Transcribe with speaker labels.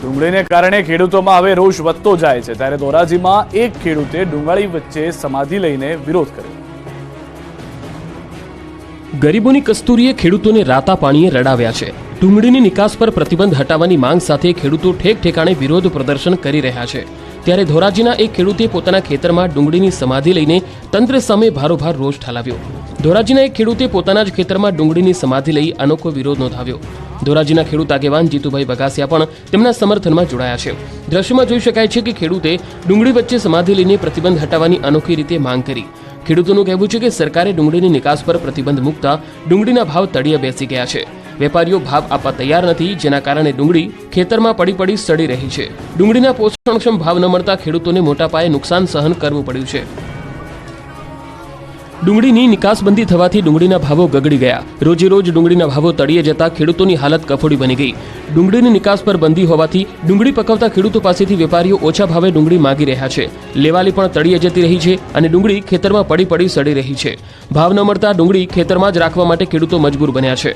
Speaker 1: ડુંગળીને કારણે ખેડૂતોમાં હવે રોષ વધતો જાય છે, ત્યારે ધોરાજીમાં એક ખેડૂતે ડુંગળી વચ્ચે સમાધિ લઈને વિરોધ કર્યો.
Speaker 2: ગરીબોની કસ્તુરીએ ખેડૂતોને રાતા પાણીએ રડાવ્યા છે. ડુંગળીની નિકાસ પર પ્રતિબંધ હટાવવાની માંગ સાથે ખેડૂતો ઠેક ઠેકાણે વિરોધ પ્રદર્શન કરી રહ્યા છે. ત્યારે ધોરાજીના એક ખેડૂતે પોતાના ખેતરમાં ડુંગળીની સમાધિ લઈને તંત્ર સામે ભારોભાર રોષ ઠાલવ્યો. ધોરાજીના એક ખેડૂતે પોતાના જ ખેતરમાં ડુંગળીની સમાધિ લઈ અનોખો વિરોધ નોંધાવ્યો. ધોરાજીના ખેડૂત આગેવાન જીતુભાઈ બગાસિયા પણ તેમના સમર્થનમાં જોડાયા છે. દ્રશ્યમાં જોઈ શકાય છે કે ખેડૂતે ડુંગળી વચ્ચે સમાધિ લઈને પ્રતિબંધ હટાવવાની અનોખી રીતે માંગ કરી. ખેડૂતોનું કહેવું છે કે સરકારે ડુંગળીની નિકાસ પર પ્રતિબંધ મૂકતા ડુંગળીના ભાવ તળિયે બેસી ગયા છે. વેપારીઓ ભાવ આપવા તૈયાર નથી, જેના કારણે ડુંગળી ખેતરમાં પડી સડી રહી છે. ડુંગળીના પોષણક્ષમ ભાવ ન મળતા ખેડૂતોને મોટા પાયે નુકસાન સહન કરવું પડ્યું છે. ડુંગળીની નિકાસબંધી થવાથી ડુંગળીના ભાવો ગગડી ગયા. રોજે રોજ ડુંગળીના ભાવો તળિયે જતા ખેડૂતોની હાલત કફોડી બની ગઈ. ડુંગળીની નિકાસ પર બંધી હોવાથી ડુંગળી પકવતા ખેડૂતો પાસેથી વેપારીઓ ઓછા ભાવે ડુંગળી માંગી રહ્યા છે. લેવાલી પણ તળિયે જતી રહી છે અને ડુંગળી ખેતરમાં પડી સડી રહી છે. ભાવ ન મળતા ડુંગળી ખેતરમાં જ રાખવા માટે ખેડૂતો મજબૂર બન્યા છે.